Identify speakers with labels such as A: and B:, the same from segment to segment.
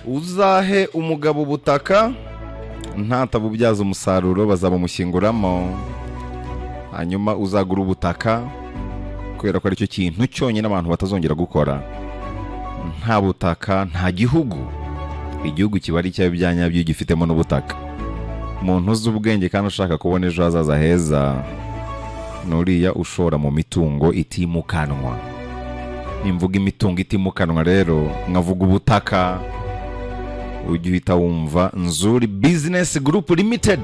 A: uzahe umugabo ubutaka ntatabubyaza umusaruro bazabamushyinguramo, hanyuma uzagura ubutaka kubera ko aricyo kintu cyonyine abantu batazongera gukora. Nta butaka nta gihugu. Igihugu kiba ari icyawe bya nyabyo gifitemo n'ubutaka. Umuntu uzi ubwenge kandi ushaka kubona ejo hazaza heza nuriya ushora mu mitungo itimukanwa. Nimvuga imitungo itimukanwa rero nkavuga ubutaka, ujye uhita wumva Nzuri Business Group Limited.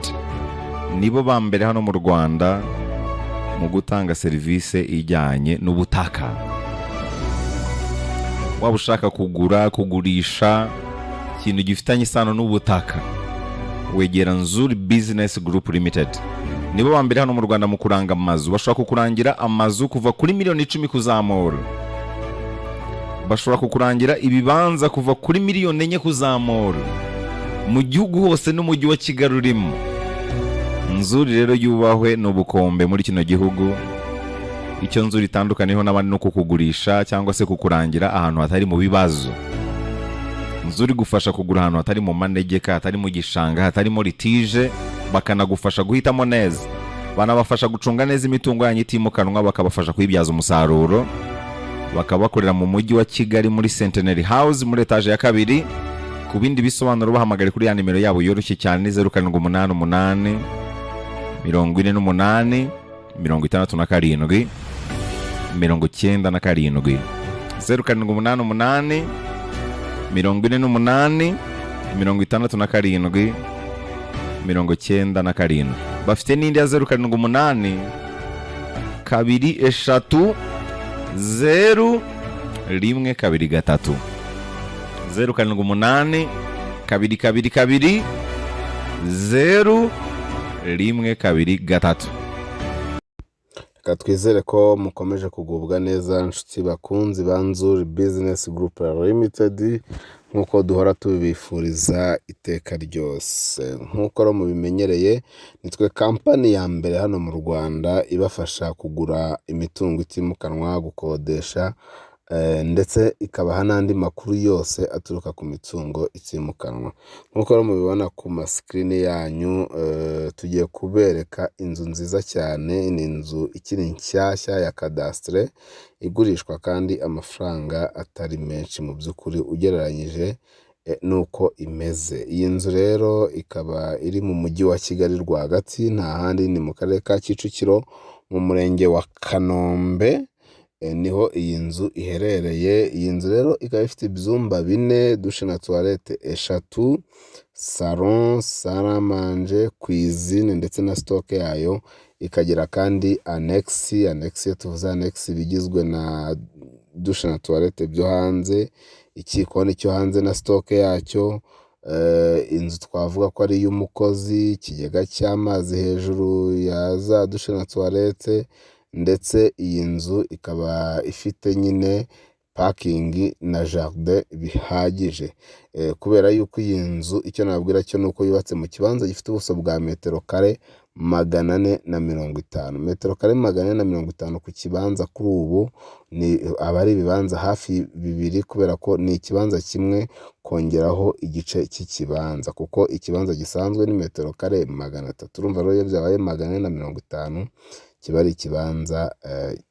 A: Nibo ba mbere hano mu Rwanda mu gutanga serivisi ijyanye n'ubutaka. Waba ushaka kugura, kugurisha ikintu gifitanye isano n'ubutaka, wegera Nzuri Business Group Limited. Nibo ba mbere hano mu Rwanda mu kuranga amazu. Bashobora kukurangira amazu kuva kuri miliyoni 10 kuzamura. Bashobora kukurangira ibibanza kuva kuri miliyoni 4 kuzamura mu gihugu hose n'umujyi wa Kigali urimo. Nzuri rero yubahwe n'ubukombe muri kino gihugu. Icyo Nzuri itandukaniyeho n'abandi no kukugurisha cyangwa se kukurangira ahantu hatari mu bibazo. Nzuri gufasha kugura ahantu hatari mu manegeka, hatari mu gishanga, hatari mu litige, bakanagufasha guhitamo neza. Banabafasha gucunga neza imitungo yanyu itimukanwa, bakabafasha kuyibyaza umusaruro. Bakabakorera mu mujyi wa Kigali muri Centenary House muri etage ya 2. Ku bindi bisobanuro bahamagare kuri ya nimero yabo yoroshye cyane 0788 48 67 97 0788 48 67 97. Bafite n'indi ya 0788 23 0 1 2 3 0788 222 0 1 2 3.
B: Reka twizere ko mukomeje kugubwa neza nshuti bakunzi ba Nzuri Business Group Limited, nk'uko duhora tubifuriza iteka ryose. Nk'uko ro mubimenyereye, nitwe kampani ya mbere hano mu Rwanda ibafasha kugura imitungo itimukanwa, gukodesha, ndetse ikabaha n'andi makuru yose aturuka ku mitungo itimukanwa. Nk'uko ro mubibona ku masikrini yanyu, tugiye kubereka inzu nziza cyane. Ni inzu ikiri nshyashya ya kadastre, igurishwa kandi amafaranga atari menshi mu by'ukuri ugereranyije nuko imeze. Iyi nzu rero ikaba iri mu mujyi wa Kigali rwagati, nta handi, ni mu karere ka Kicukiro mu murenge wa Kanombe, niho iyi nzu iherereye. Iyi nzu rero ikaba ifite ibyumba 4, douche na toilette 3, salon, salle à manger, cuisine ndetse na stock yayo. Ikagira kandi annexe tuvuze annexe bigizwe na douche na toilette byo hanze, ikikoni cyo hanze na stock yacyo. Inzu twavuga ko ari y'umukozi, ikigega cy'amazi hejuru ya za douche na toilette, ndetse iyi nzu ikaba ifite nyine parking na jardin bihagije. Kubera yuko iyi nzu icyo nabwira cyo nuko yubatse mu kibanza gifite ubuso bwa metero kare 450. Metero kare 450 ku kibanza kuri ubu ni abari ibibanza hafi 2, kubera ko ni ikibanza kimwe kongeraho igice cy'ikibanza, kuko ikibanza gisanzwe ni metero kare 300. Urumva rero byabaye 450, kiba ari ikibanza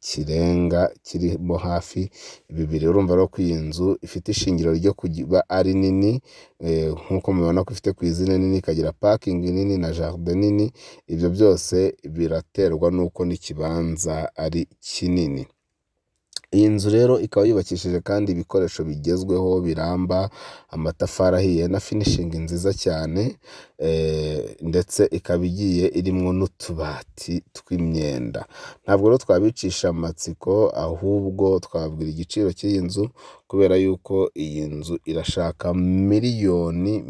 B: kirenga kirimo hafi 2. Urumva rero ko iyi nzu ifite ishingiro ryo kuba ari nini, nk'uko mubibona ko ifite cuisine nini, ikagira parking nini na jardin nini. Ibyo byose biraterwa nuko n'ikibanza ari kinini. Iyi nzu rero ikaba yubakishije kandi ibikoresho bigezweho biramba, amatafari ahiye na finishing nziza cyane, ndetse ikaba igiye irimo n'utubati tw'imyenda. Ntabwo rero twabicisha amatsiko, ahubwo twabwira igiciro cy'iyi nzu, kubera yuko iyi nzu irashaka miliyoni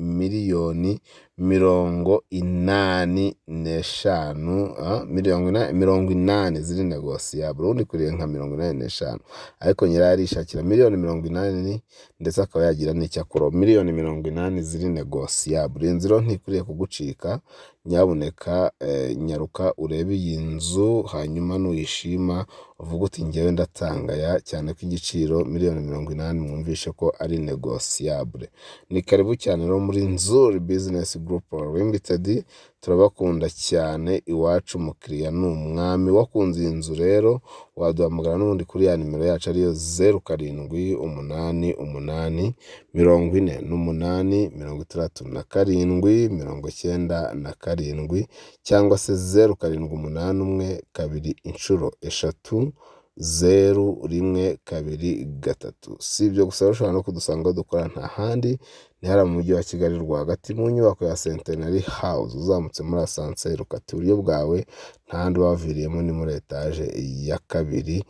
B: 85 ziri negosiyable. Ubundi kuriye nka 85, ariko nyirayo arishakira miliyoni 80, ndetse akaba yagira n'icyakora miliyoni 80 ziri negosiyable. Inzu rero ntikuriye kugucika. Nyabuneka nyaruka urebe iyi nzu, hanyuma nuyishima uvuga uti ngewe ndatangaya, cyane ko igiciro miliyoni 80 umunani, mwumvishe ko ari negosiyabule. Ni karibu cyane rero muri Nzuri Business Group Limited, turabakunda cyane, iwacu umukiriya ni umwami. Wakunze iyi nzu rero waduhamagara n'ubundi kuri ya nimero yacu ariyo 0788 68 67 cyangwa se 0781 Si ibyo gusa, ushobora no kudusanga dukora nta handi, ni hariya mu mujyi wa Kigali rwagati mu nyubako ya Centenary House. Uzamutse muri asanseri ukata iburyo bwawe, nta handi waviriyemo, ni muri etaje ya kabiri.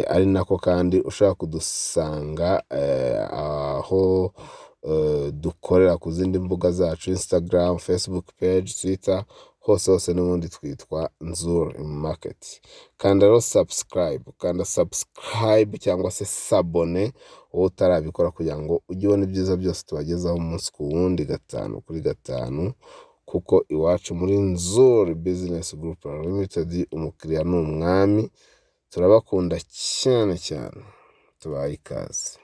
B: Ari nako kandi ushaka kudusanga aho dukorera ku zindi mbuga zacu, Instagram, Facebook page, Twitter, hose n'ubundi twitwa Nzuri Market. Kanda rero subscribe cyangwa se sabone wowe utarabikora, kugira ngo ujye ubona ibyiza byose tubagezaho umunsi ku wundi, 5 kuri 5, kuko iwacu muri Nzuri Business Group Limited umukiriya ni umwami. Turabakunda cyane, tubaye ikaze.